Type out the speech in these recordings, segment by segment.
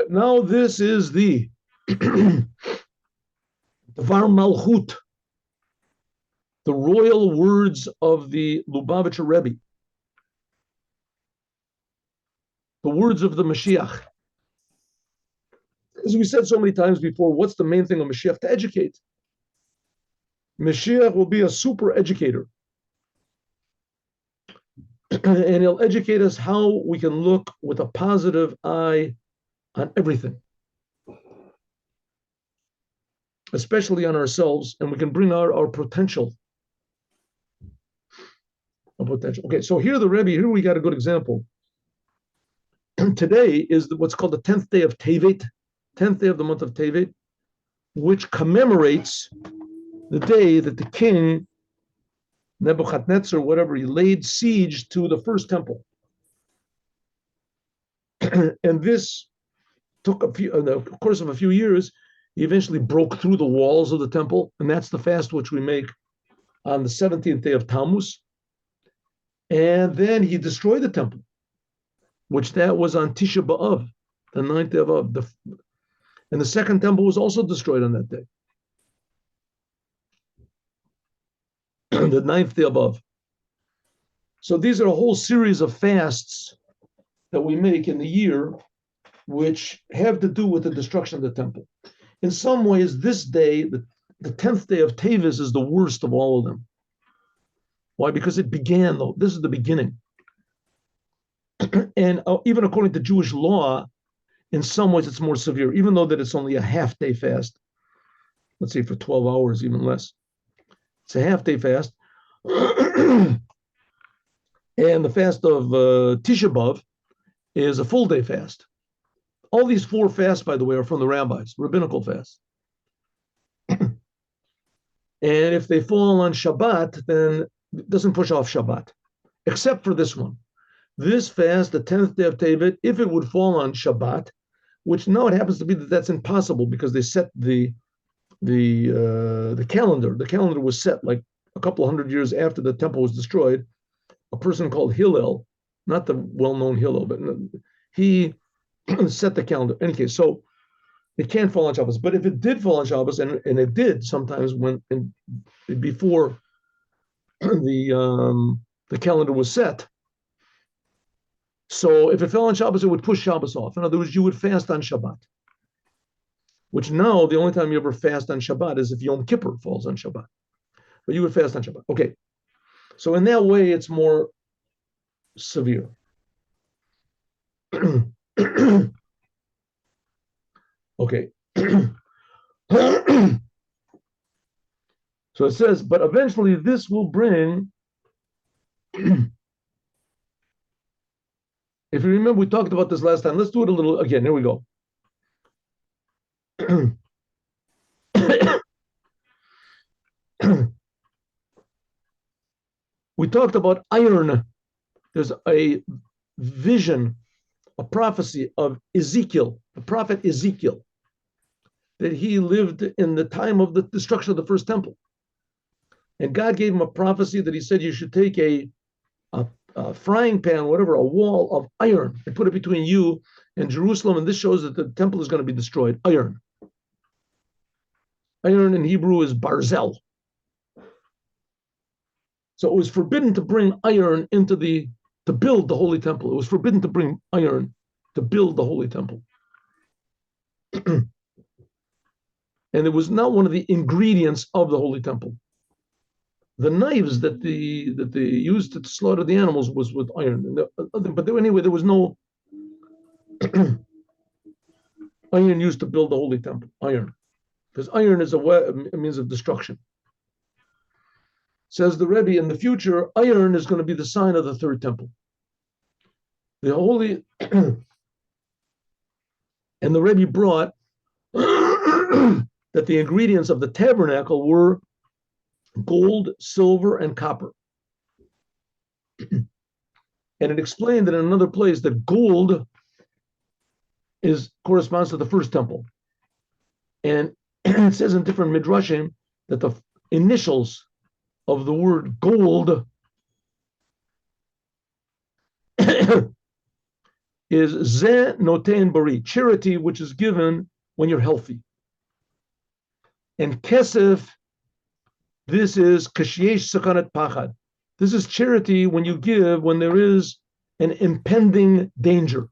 Now this is the Dvar Malchut, the royal words of the Lubavitcher Rebbe, the words of the Moshiach. As we said so many times before, what's the main thing of Mashiach? To educate. Mashiach will be a super educator. And he'll educate us how we can look with a positive eye on everything, especially on ourselves, and we can bring out our potential. Okay, so here here we got a good example. Today is what's called the 10th day of Tevet, 10th day of the month of Tevet, which commemorates the day that the king, Nebuchadnezzar, whatever, he laid siege to the first temple. And this took in the course of a few years, he eventually broke through the walls of the temple, and that's the fast which we make on the 17th day of Tammuz. And then he destroyed the temple, which that was on Tisha B'Av, the 9th day of Av. And the second temple was also destroyed on that day, the 9th day of Av. So these are a whole series of fasts that we make in the year, which have to do with the destruction of the temple. In some ways, this day, the 10th day of Teves, is the worst of all of them. Why? Because it began, though. This is the beginning. And even according to Jewish law, in some ways it's more severe, even though that it's only a half-day fast. Let's say for 12 hours, even less. It's a half-day fast. And the fast of Tisha B'Av is a full-day fast. All these four fasts, by the way, are from the rabbis, rabbinical fasts. And if they fall on Shabbat, then it doesn't push off Shabbat, except for this one. This fast, the 10th day of Tevet, if it would fall on Shabbat, which now it happens to be that that's impossible because they set the calendar. The calendar was set like a couple of hundred years after the temple was destroyed. A person called Hillel, not the well-known Hillel, but he set the calendar. In any case, so it can't fall on Shabbos. But if it did fall on Shabbos, and it did sometimes before the calendar was set. So if it fell on Shabbos, it would push Shabbos off. In other words, you would fast on Shabbat. Which now, the only time you ever fast on Shabbat is if Yom Kippur falls on Shabbat. But you would fast on Shabbat. Okay. So in that way, it's more severe. Okay. So it says, but eventually this will bring, if you remember, we talked about this last time. Let's do it a little again. Here we go. We talked about iron. There's a vision, a prophecy of Ezekiel, the prophet Ezekiel, that he lived in the time of the destruction of the first temple. And God gave him a prophecy that he said you should take a frying pan, whatever, a wall of iron, and put it between you and Jerusalem. And this shows that the temple is going to be destroyed. Iron. Iron in Hebrew is barzel. So it was forbidden to bring iron to build the holy temple. It was forbidden to bring iron to build the holy temple. And it was not one of the ingredients of the holy temple. The knives that they used to slaughter the animals was with iron. But anyway, there was no iron used to build the holy temple. Iron. Because iron is a means of destruction. Says the Rebbe, in the future, iron is going to be the sign of the third temple. The holy, and the Rebbe brought that the ingredients of the tabernacle were gold, silver, and copper. And it explained that in another place that gold corresponds to the first temple. And it says in different midrashim that the initials of the word gold is ze noten bari, charity which is given when you're healthy. And kesef, this is kashiyesh sakanat pachad. This is charity when you give when there is an impending danger.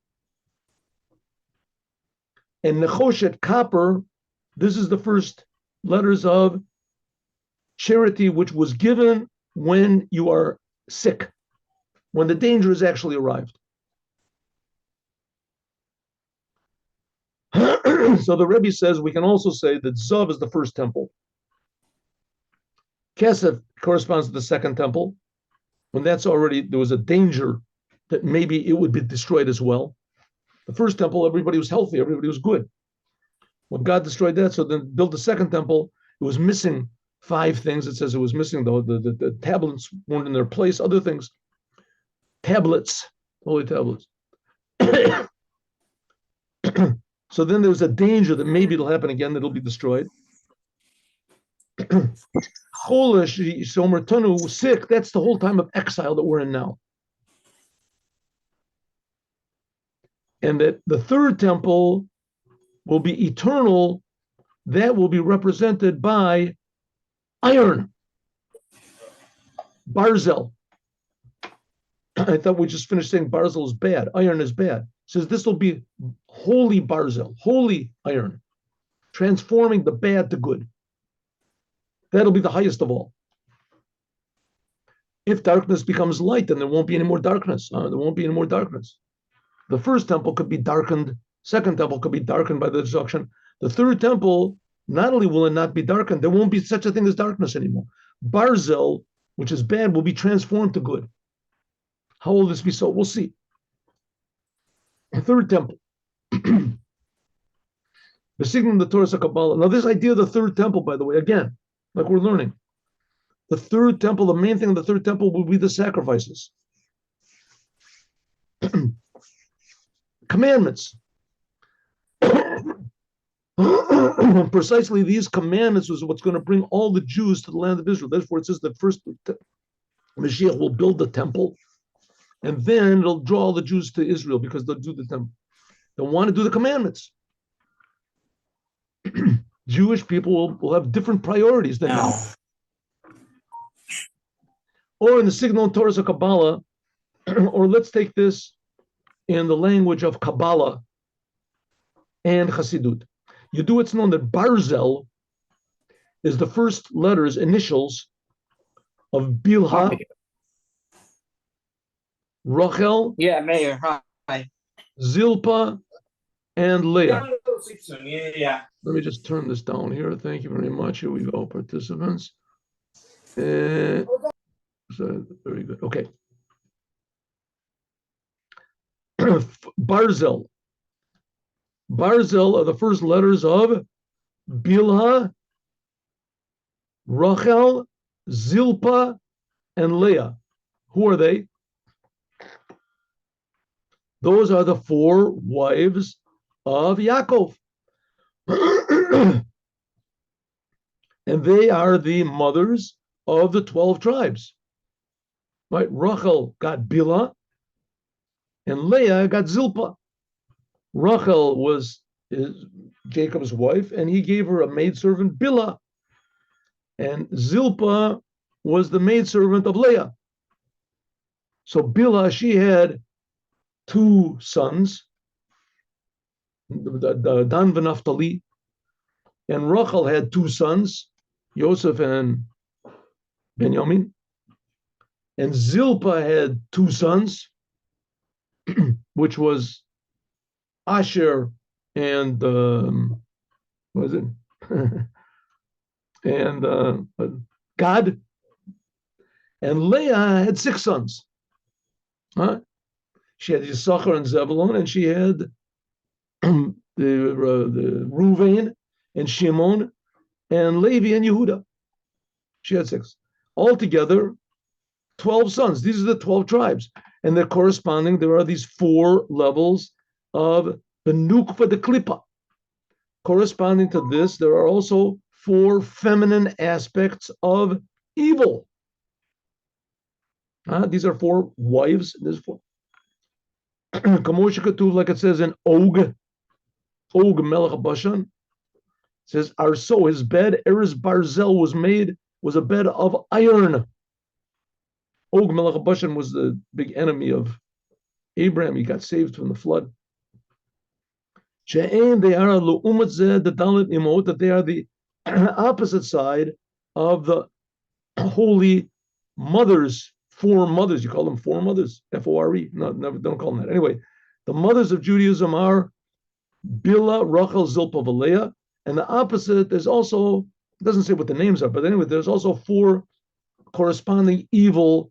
And nechoshet, copper, this is the first letters of charity which was given when you are sick, when the danger has actually arrived. So the Rebbe says we can also say that Zav is the first temple. Kesef corresponds to the second temple. When that's already, there was a danger that maybe it would be destroyed as well. The first temple, everybody was healthy, everybody was good. When God destroyed that, so then built the second temple, it was missing 5 things. It says it was missing, though. The tablets weren't in their place, other things. Tablets, holy tablets. So then there's a danger that maybe it'll happen again, that it'll be destroyed. Cholish, Somertonu, sick, that's the whole time of exile that we're in now. And that the third temple will be eternal, that will be represented by iron, barzel. I thought we just finished saying barzel is bad, iron is bad. It says this will be holy barzel, holy iron, transforming the bad to good. That'll be the highest of all. If darkness becomes light, then there won't be any more darkness. There won't be any more darkness. The first temple could be darkened. Second temple could be darkened by the destruction. The third temple, not only will it not be darkened, there won't be such a thing as darkness anymore. Barzel, which is bad, will be transformed to good. How will this be so? We'll see. The third temple. The signal of the Torah Kabbalah. Now, this idea of the third temple, by the way, again, like we're learning, the third temple, the main thing in the third temple will be the sacrifices. Commandments. Precisely these commandments was what's going to bring all the Jews to the land of Israel. Therefore, it says that first Moshiach will build the temple, and then it'll draw all the Jews to Israel because they'll do the temple. They'll want to do the commandments. Jewish people will have different priorities than now. Or in the signal Torah of Kabbalah, or let's take this in the language of Kabbalah and Chassidut. You do it's known that Barzel is the first letters, initials of Bilha, Rachel, Mayor. Hi. Zilpa, and Leah. Yeah. Let me just turn this down here. Thank you very much. Here we go, participants. So very good. Okay. Barzel. Barzel are the first letters of Bilha, Rachel, Zilpa, and Leah. Who are they? Those are the 4 wives of Yaakov. And they are the mothers of the 12 tribes. Right? Rachel got Bilha, and Leah got Zilpa. Rachel was Jacob's wife, and he gave her a maidservant, Bilha. And Zilpa was the maidservant of Leah. So Bilha, she had 2 sons, Dan and Naphtali, and Rachel had 2 sons, Yosef and Benjamin. And Zilpa had 2 sons, which was Asher and what is it? And Gad. And Leah had 6 sons. Huh? She had Yisachar and Zebulun, and she had the Ruvain and Shimon and Levi and Yehuda. She had 6. Altogether, 12 sons. These are the 12 tribes. And they're corresponding, there are these 4 levels of the Nukva de Klippa. Corresponding to this, there are also 4 feminine aspects of evil. These are 4 wives. There's 4. Like it says in Og Melech Bashan, says Arso, his bed, Eres Barzel was a bed of iron. Og Melech Bashan was the big enemy of Abraham. He got saved from the flood. They are the Dalit Imot, that they are the opposite side of the holy mothers, four mothers. You call them four mothers, F-O-R-E. No, never, don't call them that. Anyway, the mothers of Judaism are Bila, Rachel, Zilpa, Valea. And the opposite, there's also, it doesn't say what the names are, but anyway, there's also four corresponding evil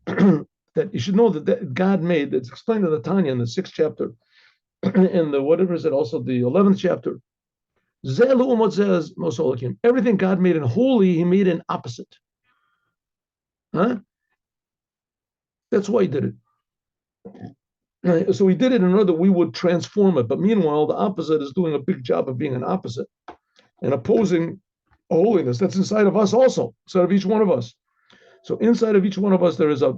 that you should know that God made. It's explained in the Tanya in the 6th chapter. In the, whatever is it, also the 11th chapter. Everything God made in holy, he made in opposite. Huh? That's why he did it. So he did it in order that we would transform it. But meanwhile, the opposite is doing a big job of being an opposite and opposing holiness. That's inside of us also, inside of each one of us. So inside of each one of us, there is a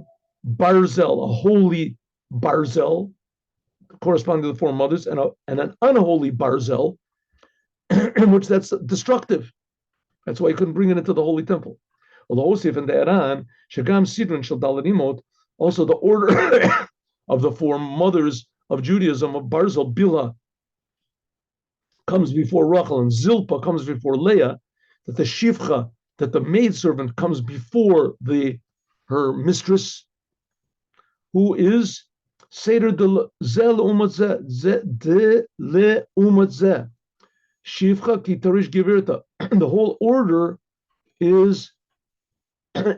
barzel, a holy barzel, corresponding to the four mothers, and an unholy barzel, in which that's destructive. That's why he couldn't bring it into the holy temple. Although Osif and the Iran, Shagam Sidron Shal Daladimot, also the order of the four mothers of Judaism, of Barzel, Bila, comes before Rachel, and Zilpa comes before Leah, that the Shifcha, that the maidservant comes before her mistress, who is Seder de le umat Shifcha ki tarish givirta. The whole order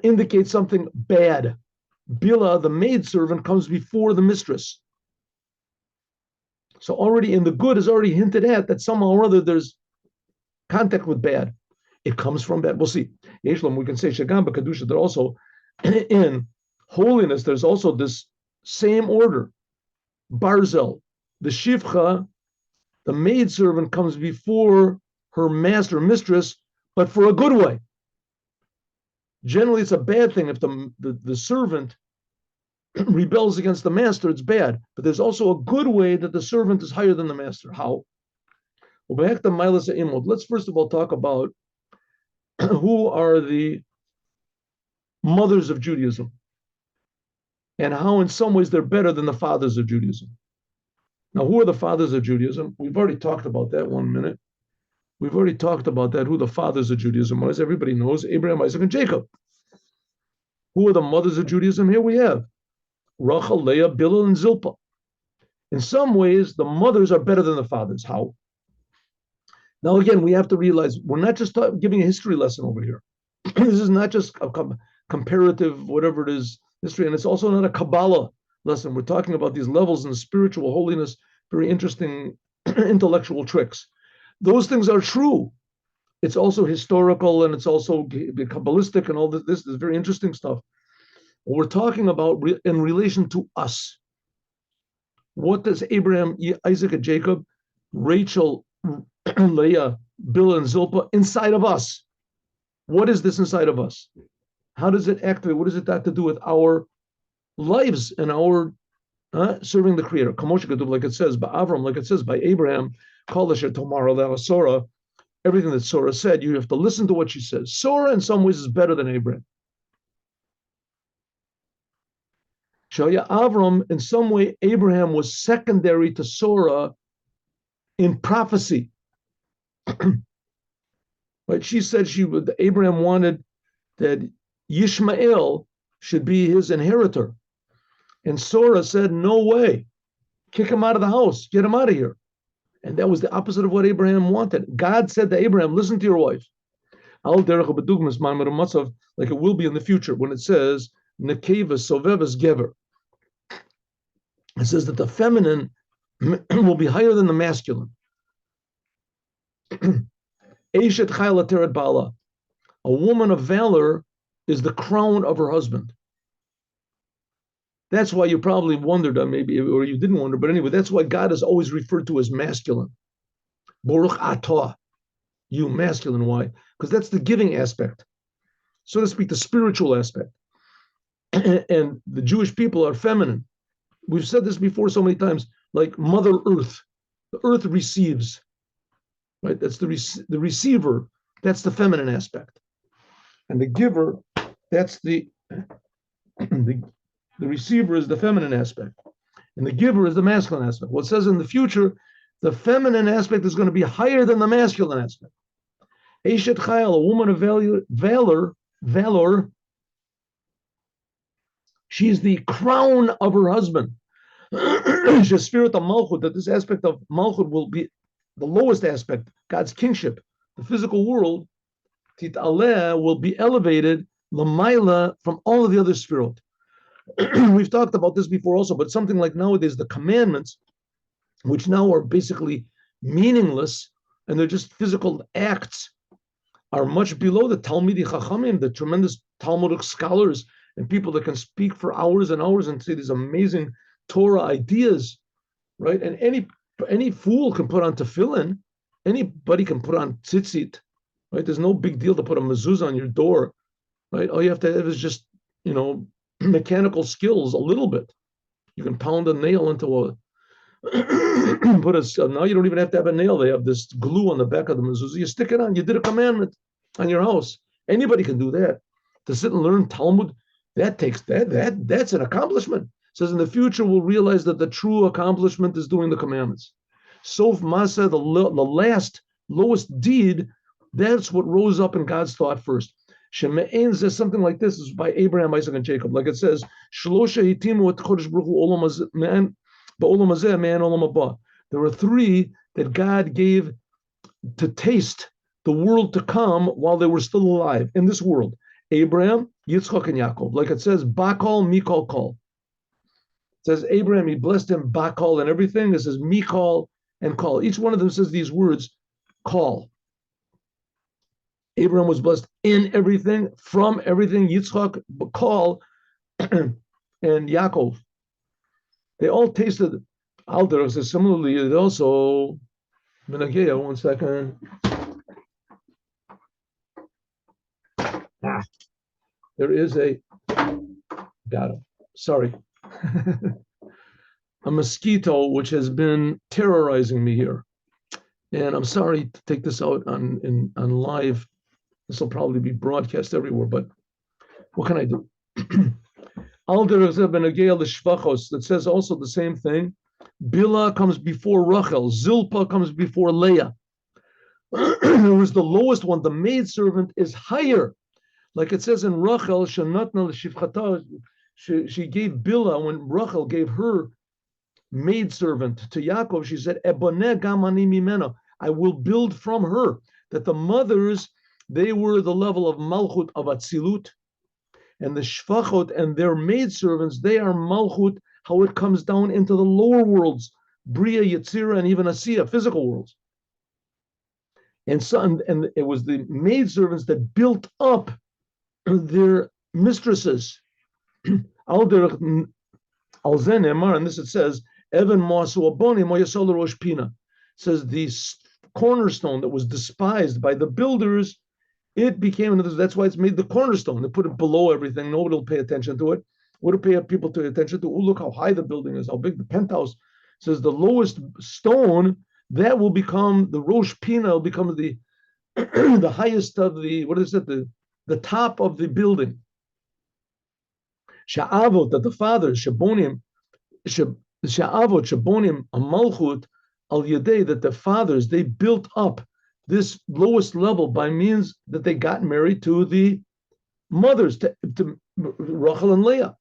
indicates something bad. Bila, the maidservant, comes before the mistress. So already in the good is already hinted at that somehow or other there's contact with bad. It comes from bad. We'll see. Yeshlam, we can say Shagam B'Kedusha, that also in holiness there's also this same order. Barzel, the Shifcha, the maidservant, comes before her master, mistress, but for a good way. Generally, it's a bad thing if the servant rebels against the master, it's bad. But there's also a good way that the servant is higher than the master. How? Let's first of all talk about who are the mothers of Judaism and how in some ways they're better than the fathers of Judaism. Now, who are the fathers of Judaism? We've already talked about that 1 minute. We've already talked about that, who the fathers of Judaism was. Everybody knows Abraham, Isaac, and Jacob. Who are the mothers of Judaism? Here we have Rachel, Leah, Bilhah, and Zilpah. In some ways, the mothers are better than the fathers. How? Now, again, we have to realize we're not just giving a history lesson over here. This is not just a comparative, whatever it is, history, and it's also not a Kabbalah lesson. We're talking about these levels in spiritual holiness, very interesting intellectual tricks. Those things are true. It's also historical and it's also Kabbalistic and all this. This is very interesting stuff. What we're talking about in relation to us. What does Abraham, Isaac, and Jacob, Rachel, Leah, Bilhah, and Zilpah inside of us? What is this inside of us? How does it activate? What does it have to do with our lives and our serving the Creator? Like it says by Avram, like it says by Abraham, Sora. Everything that Sora said, you have to listen to what she says. Sora, in some ways, is better than Abraham. Shaya Avram, in some way, Abraham was secondary to Sora in prophecy. Right? She said Abraham wanted that Yishmael should be his inheritor. And Sora said, no way. Kick him out of the house. Get him out of here. And that was the opposite of what Abraham wanted. God said to Abraham, listen to your wife. Like it will be in the future when it says, Nekevas Sovevas Gever. It says that the feminine will be higher than the masculine. Eshet Chayla Teret Bala. A woman of valor is the crown of her husband. That's why you probably wondered, maybe, or you didn't wonder, but anyway, that's why God is always referred to as masculine. Baruch atah, you masculine. Why? Because that's the giving aspect, so to speak, the spiritual aspect. And the Jewish people are feminine. we've said this before so many times, like Mother Earth. The earth receives, right? That's the receiver. That's the feminine aspect. And the giver, that's the receiver is the feminine aspect. And the giver is the masculine aspect. Well, it says in the future, the feminine aspect is going to be higher than the masculine aspect. Eshet Chayil, a woman of valor, she's the crown of her husband. Spirit of Malchut, that this aspect of Malchut will be the lowest aspect, God's kingship, the physical world, Titaleh will be elevated, Lamaila, from all of the other spirit. We've talked about this before also, but something like nowadays, the commandments, which now are basically meaningless, and they're just physical acts, are much below the Talmidi Chachamim, the tremendous Talmudic scholars and people that can speak for hours and hours and say these amazing Torah ideas, right? And any fool can put on tefillin, anybody can put on tzitzit, right? There's no big deal to put a mezuzah on your door, right? All you have to have is just, mechanical skills a little bit. You can pound a nail into a now you don't even have to have a nail. They have this glue on the back of the mezuzah. You stick it on. You did a commandment on your house. Anybody can do that. To sit and learn Talmud, that's an accomplishment. It says in the future we'll realize that the true accomplishment is doing the commandments. Sof Masa, the last lowest deed, that's what rose up in God's thought first. Sheme'en says something like this is by Abraham, Isaac, and Jacob. Like it says, Shlosha hitimu et chodesh baruch hu olam hazeh man olam haba. There were three that God gave to taste the world to come while they were still alive in this world. Abraham, Yitzchak, and Yaakov. Like it says, Bakal, Mikal, Kal. It says Abraham, he blessed him, Bakal, and everything. It says Mikal and Kal. Each one of them says these words, Kal. Abraham was blessed in everything, from everything. Yitzchak, Bakal, and Yaakov. They all tasted. Alder says similarly. It also. Menagea, 1 second. There is got him. Sorry. A mosquito which has been terrorizing me here. And I'm sorry to take this out on live. This will probably be broadcast everywhere, but what can I do? That says also the same thing. Bilhah comes before Rachel. Zilpah comes before Leah. There was the lowest one. The maidservant is higher. Like it says in Rachel, she gave Bilhah, when Rachel gave her maidservant to Yaakov, she said, Eboneh gam ani mimena, I will build from her. That the mothers, they were the level of Malchut, of Atzilut, and the Shfachot and their maidservants, they are Malchut, how it comes down into the lower worlds, Bria, Yetzirah, and even Asiya, physical worlds. And it was the maidservants that built up their mistresses. And this it says, Evan Masu Aboni Moyasol Rosh Pina. Says the cornerstone that was despised by the builders, it became, that's why it's made the cornerstone. They put it below everything. Nobody will pay attention to it. What do people pay attention to? Oh, look how high the building is, how big the penthouse. It says the lowest stone, that will become the Rosh Pina, will become the the highest of the, what is it? The top of the building. Sha'avot, that the fathers, Shabonim, Malchut, Al Yadei, that the fathers, they built up this lowest level by means that they got married to the mothers, to Rachel and Leah.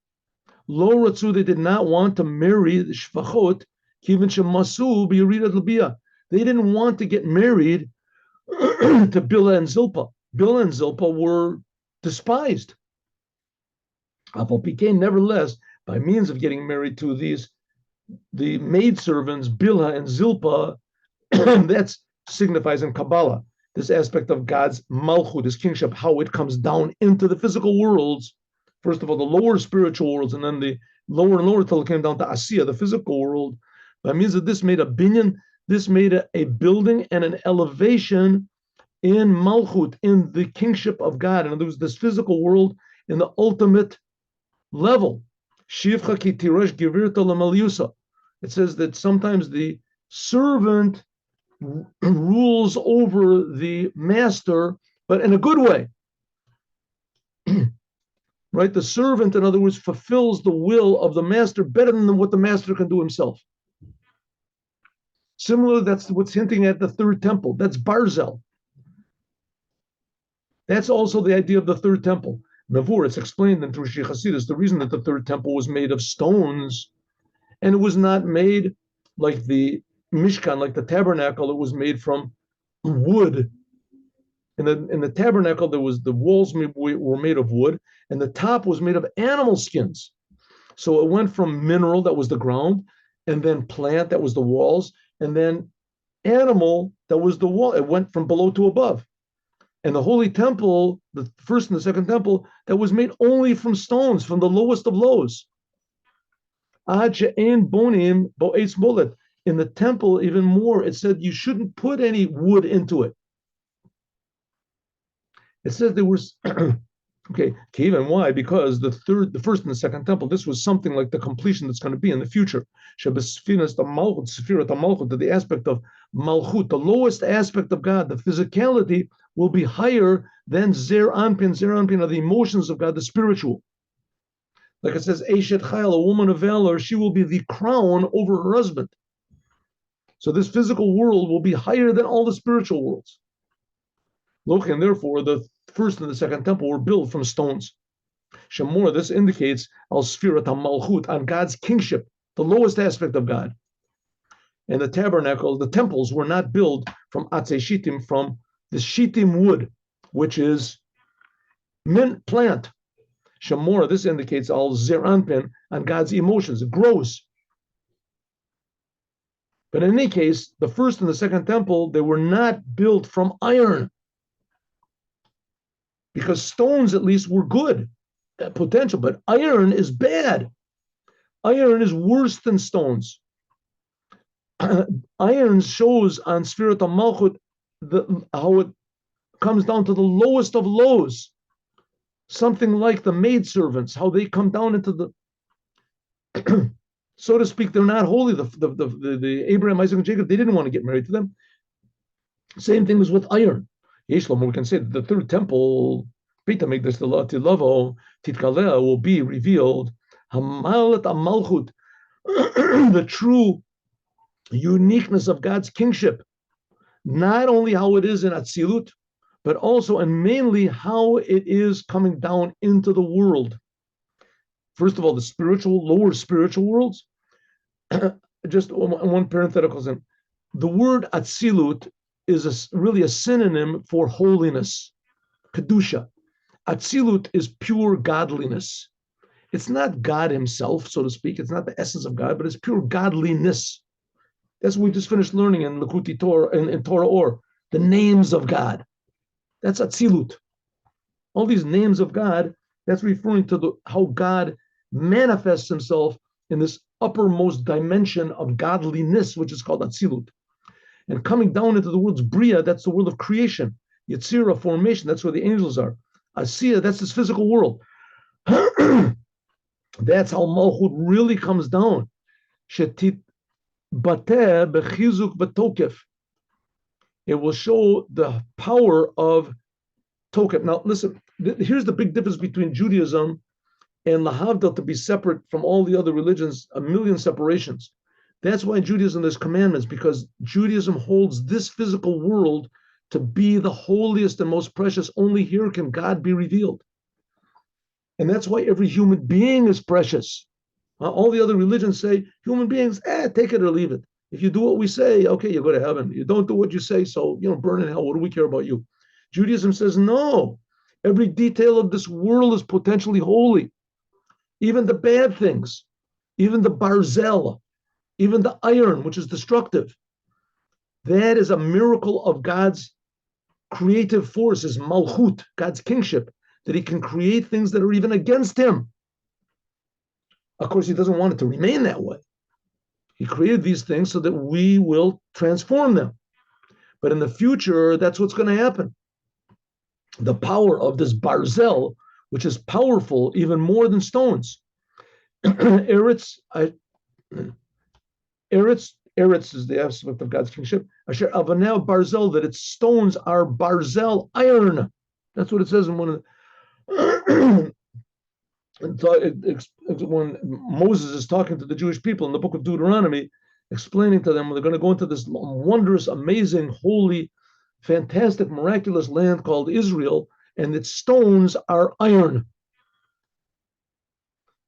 Lo Ratzu, they did not want to marry the Shvachot, Kivin Shemasu, B'Yeridat L'Biyah. They didn't want to get married to Bilhah and Zilpah. Bilhah and Zilpah were despised. Apple became, nevertheless, by means of getting married to the maidservants, Bilhah and Zilpah, that signifies in Kabbalah this aspect of God's Malchut, his kingship, how it comes down into the physical worlds. First of all, the lower spiritual worlds, and then the lower and lower till it came down to Asiya, the physical world. By means of this made a binyan, this made a building and an elevation in Malchut, in the kingship of God. And there was this physical world in the ultimate level. Shivcha ki tirash givirta lamaliusa. It says that sometimes the servant rules over the master, but in a good way. Right? The servant, in other words, fulfills the will of the master better than what the master can do himself. Similarly, that's what's hinting at the third temple. That's Barzel. That's also the idea of the third temple. Navur, it's explained in Trushi Hasidus, the reason that the third temple was made of stones, and it was not made like the Mishkan, like the tabernacle, it was made from wood. In the tabernacle, there was the walls were made of wood, and the top was made of animal skins. So it went from mineral, that was the ground, and then plant, that was the walls, and then animal, that was the wall. It went from below to above. And the holy temple, the first and the second temple, that was made only from stones, from the lowest of lows. In the temple, even more, it said you shouldn't put any wood into it. It says there was okay, even why? Because the first and the second temple, this was something like the completion that's going to be in the future. The Malchut, the aspect of Malchut, the lowest aspect of God, the physicality will be higher than Zer Anpin. Zer Anpin are the emotions of God, the spiritual. Like it says, Eshet Chayil, a woman of valor, she will be the crown over her husband. So this physical world will be higher than all the spiritual worlds. Look, and therefore the first and the second temple were built from stones. Shemor, this indicates al Sfirat Malchut, on God's kingship, the lowest aspect of God. And the tabernacle, the temples were not built from Atzei Shittim, from the Shittim wood, which is mint plant. Shemor, this indicates al Zeranpin, on God's emotions. It grows. But in any case, the first and the second temple, they were not built from iron, because stones at least were good potential, but iron is bad. Iron is worse than stones. Iron shows on Sfirat Malchut how it comes down to the lowest of lows. Something like the maidservants, how they come down into the, so to speak, they're not holy. The Abraham, Isaac, and Jacob, they didn't want to get married to them. Same thing is with iron. Yeshlom, we can say that the third temple, will be revealed. Malchut, the true uniqueness of God's kingship, not only how it is in Atzilut, but also and mainly how it is coming down into the world. First of all, the spiritual, lower spiritual worlds. Just one parenthetical thing. The word Atzilut is really a synonym for holiness, Kedusha. Atzilut is pure godliness. It's not God himself, so to speak. It's not the essence of God, but it's pure godliness. That's what we just finished learning in Lakuti Torah, in Torah Or, the names of God. That's Atzilut. All these names of God, that's referring to how God manifests himself in this uppermost dimension of godliness, which is called Atzilut. And coming down into the world's Bria, that's the world of creation. Yetzirah, formation, that's where the angels are. Asiya, that's this physical world. That's how Malchut really comes down. Shetit bateh bechizuk v'tokef. It will show the power of tokef. Now, listen, here's the big difference between Judaism and lahavdil, to be separate from all the other religions, a million separations. That's why in Judaism there's commandments, because Judaism holds this physical world to be the holiest and most precious. Only here can God be revealed. And that's why every human being is precious. All the other religions say, human beings, take it or leave it. If you do what we say, okay, you go to heaven. You don't do what you say, so, burn in hell. What do we care about you? Judaism says, no. Every detail of this world is potentially holy. Even the bad things, even the barzel, even the iron, which is destructive. That is a miracle of God's creative force, is malchut, God's kingship, that he can create things that are even against him. Of course, he doesn't want it to remain that way. He created these things so that we will transform them. But in the future, that's what's going to happen. The power of this barzel, which is powerful even more than stones. Eretz, Eretz is the aspect of God's kingship. Asher Avanel Barzel, that its stones are Barzel, iron. That's what it says in one of the. When Moses is talking to the Jewish people in the book of Deuteronomy, explaining to them they're going to go into this wondrous, amazing, holy, fantastic, miraculous land called Israel, and its stones are iron.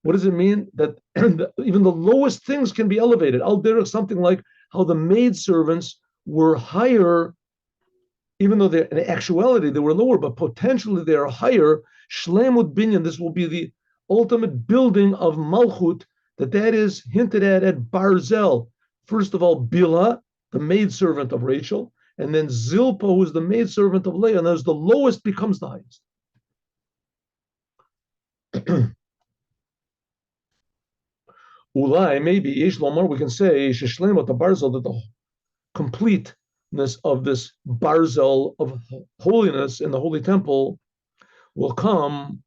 What does it mean? That even the lowest things can be elevated. Al derech, something like how the maidservants were higher, even though in actuality they were lower, but potentially they are higher. Shlemut binyan, this will be the ultimate building of Malchut, that is hinted at Barzel. First of all, Bila, the maidservant of Rachel, and then Zilpah, who is the maidservant of Leah, and as the lowest becomes the highest. Ulai, maybe, Yesh Lomar, we can say, Sheshlemot, the Barzel, that the completeness of this Barzel of holiness in the Holy Temple will come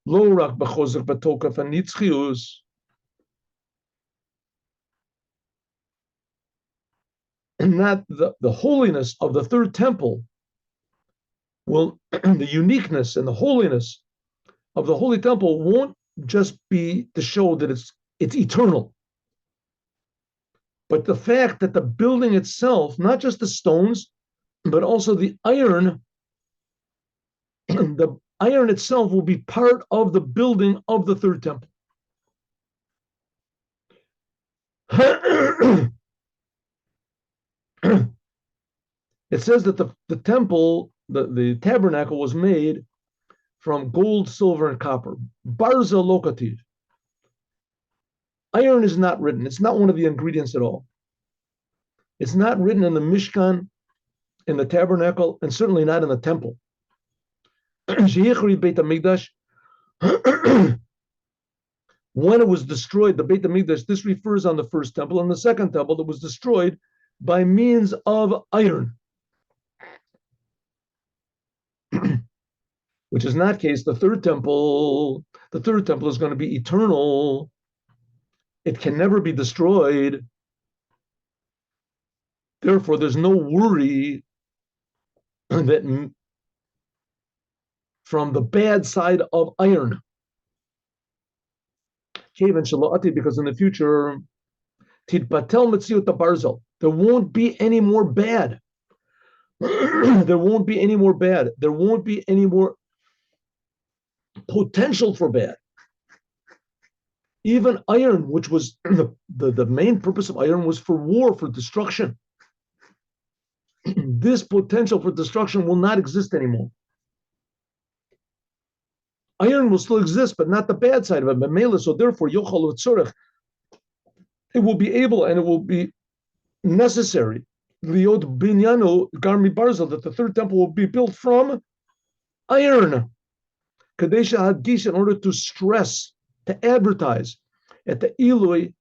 Lo rak b'chozek b'tokef hanitzchius, and not the holiness of the third temple will, the uniqueness and the holiness of the Holy Temple won't just be to show that it's eternal, but the fact that the building itself, not just the stones, but also the iron, the iron itself will be part of the building of the third temple. It says that the temple, the tabernacle was made from gold, silver, and copper. Barza lokativ. Iron is not written. It's not one of the ingredients at all. It's not written in the Mishkan, in the tabernacle, and certainly not in the temple. When it was destroyed, the Beit HaMikdash, this refers on the first temple and the second temple that was destroyed by means of iron, which is not the case. The third temple is going to be eternal. It can never be destroyed. Therefore, there's no worry that from the bad side of iron. Because in the future, there won't be any more bad. There won't be any more bad. There won't be any more potential for bad. Even iron, which was the main purpose of iron, was for war, for destruction. This potential for destruction will not exist anymore. Iron will still exist, but not the bad side of it. So therefore, it will be able and it will be necessary, liot binyano garmi barzel, that the third temple will be built from iron. Kadesha hadgish, in order to stress, to advertise at the Eloi,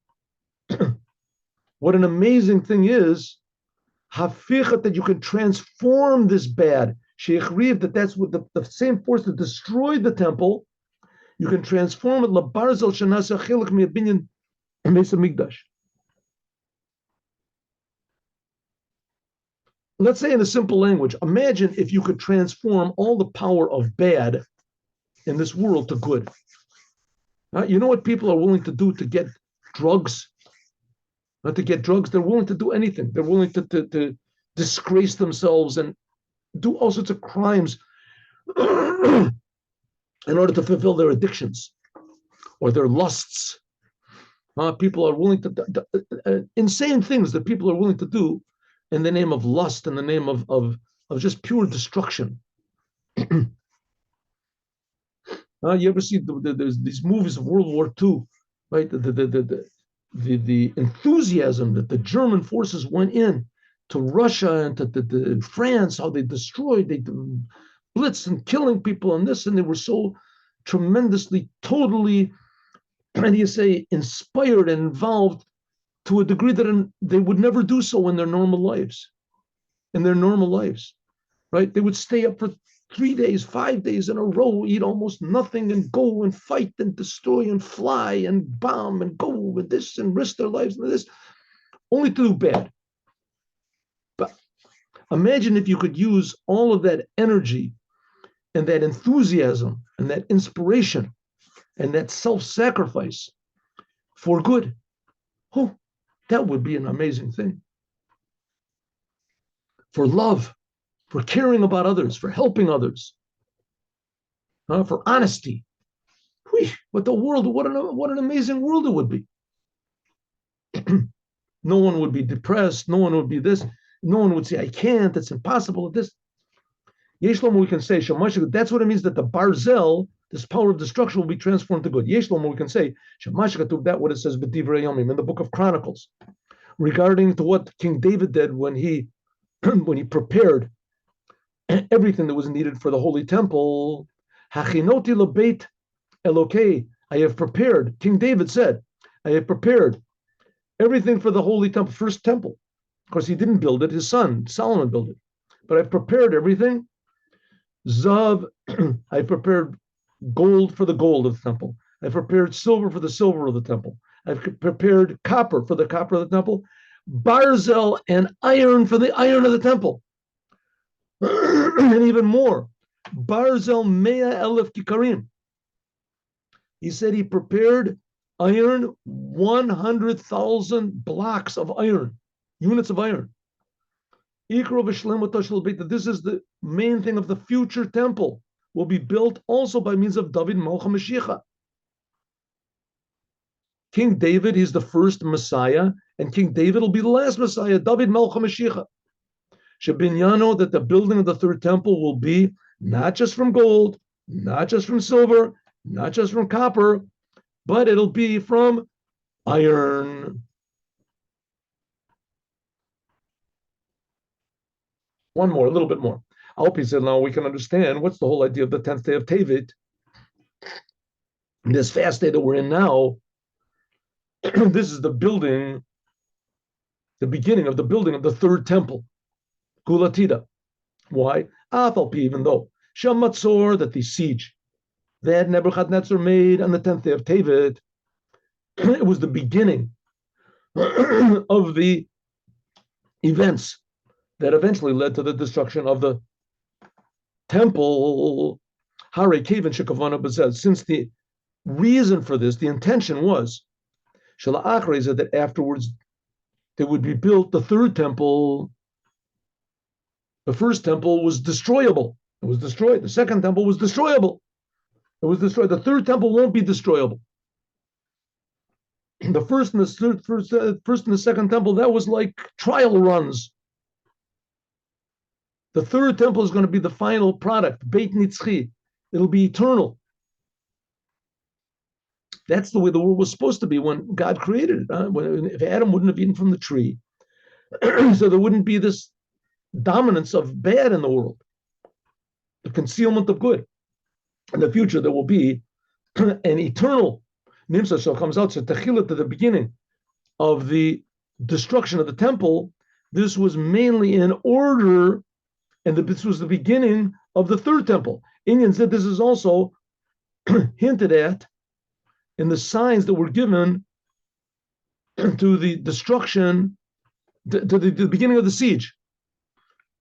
what an amazing thing is, hafichat, that you can transform this bad. Sheikh Reeve, that's what the same force that destroyed the temple, you can transform it. Labarzel shanasa chiluk mi'abinyan Beis HaMikdash. Let's say in a simple language, imagine if you could transform all the power of bad in this world to good. You know what people are willing to do to get drugs? Not to get drugs, they're willing to do anything. They're willing to disgrace themselves and do all sorts of crimes in order to fulfill their addictions or their lusts. People are willing to insane things that people are willing to do in the name of lust, in the name of just pure destruction. You ever see there's these movies of World War II, right? The enthusiasm that the German forces went in to Russia and to France, how they destroyed, they blitzed and killing people and this, and they were so tremendously, totally, how do you say, inspired and involved to a degree that they would never do so in their normal lives. Right? They would stay up for 3 days, 5 days in a row, eat almost nothing and go and fight and destroy and fly and bomb and go with this and risk their lives and this, only to do bad. But imagine if you could use all of that energy and that enthusiasm and that inspiration and that self-sacrifice for good. Oh, that would be an amazing thing. For love, for caring about others, for helping others, for honesty. What the world, what an amazing world it would be. No one would be depressed. No one would be this. No one would say, I can't, it's impossible at this. Yeshlom, we can say, Shamash, that's what it means that the Barzel, this power of destruction, will be transformed to good. Yeshlom, we can say, Shamash, that what it says, B'divrei Yomim, in the book of Chronicles, regarding to what King David did when he prepared everything that was needed for the holy temple. Hachinoti lebeit Elokei, I have prepared. King David said, I have prepared everything for the holy temple, first temple. Of course, he didn't build it, his son, Solomon built it. But I've prepared everything. Zav, I prepared gold for the gold of the temple. I've prepared silver for the silver of the temple. I've prepared copper for the copper of the temple. Barzel and iron for the iron of the temple. And even more. Barzel mea elef kikarim. He said he prepared iron, 100,000 blocks of iron, units of iron. This is the main thing of the future temple, will be built also by means of David Malchut Moshiach. King David, he's the first Messiah, and King David will be the last Messiah, David Malchut Moshiach. Shebinyano, that the building of the third temple will be not just from gold, not just from silver, not just from copper, but it'll be from iron. One more, a little bit more. Alpi said, now we can understand what's the whole idea of the 10th day of Tevet. This fast day that we're in now, this is the building, the beginning of the building of the third temple, Gulatida. Why? Alpi, even though Shamatzor, that the siege that Nebuchadnezzar made on the 10th day of Tevet, it was the beginning of the events that eventually led to the destruction of the temple. Hare Kavan Shekavana says, since the reason for this, the intention was that afterwards there would be built the third temple. The first temple was destroyable. It was destroyed. The second temple was destroyable. It was destroyed. The third temple won't be destroyable. The first and the second temple, that was like trial runs. The third temple is going to be the final product, Beit Nitzchi. It'll be eternal. That's the way the world was supposed to be when God created it. If Adam wouldn't have eaten from the tree, so there wouldn't be this dominance of bad in the world, the concealment of good. In the future, there will be an eternal Nimsa. So it comes out, so Techilah, to the beginning of the destruction of the temple, this was mainly in order, and this was the beginning of the third temple. Inyan said this is also hinted at in the signs that were given to the destruction, to the beginning of the siege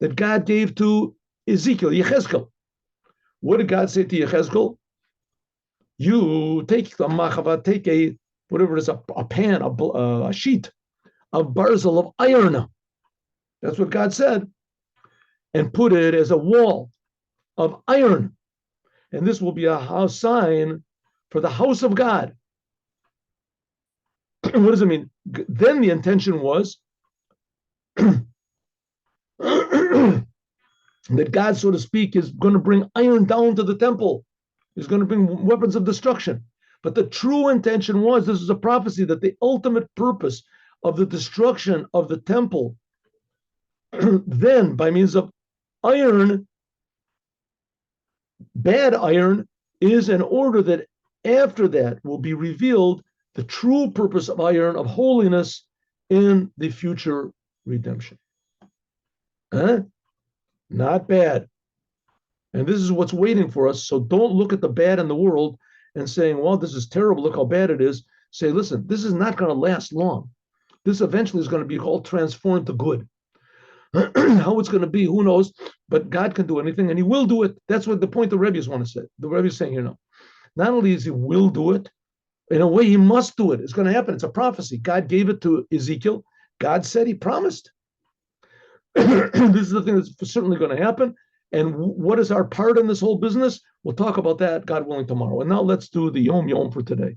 that God gave to Ezekiel, Yechezkel. What did God say to Yechezkel? You take the machava, take a, whatever it is, a pan, a sheet of barzel of iron. That's what God said. And put it as a wall of iron. And this will be a house sign for the house of God. What does it mean? Then the intention was that God, so to speak, is going to bring iron down to the temple. He's going to bring weapons of destruction. But the true intention was, this is a prophecy, that the ultimate purpose of the destruction of the temple, then by means of iron, bad iron, is in order that after that will be revealed the true purpose of iron, of holiness, in the future redemption. Not bad. And this is what's waiting for us. So don't look at the bad in the world and saying, well, this is terrible. Look how bad it is. Say, listen, this is not going to last long. This eventually is going to be all transformed to good. How it's going to be, who knows? But God can do anything, and He will do it. That's what the point the Rebbe's want to say. The Rebbe's saying, not only is He will do it, in a way He must do it. It's going to happen. It's a prophecy. God gave it to Ezekiel. God said He promised. This is the thing that's certainly going to happen. And what is our part in this whole business? We'll talk about that, God willing, tomorrow. And now let's do the Yom Yom for today.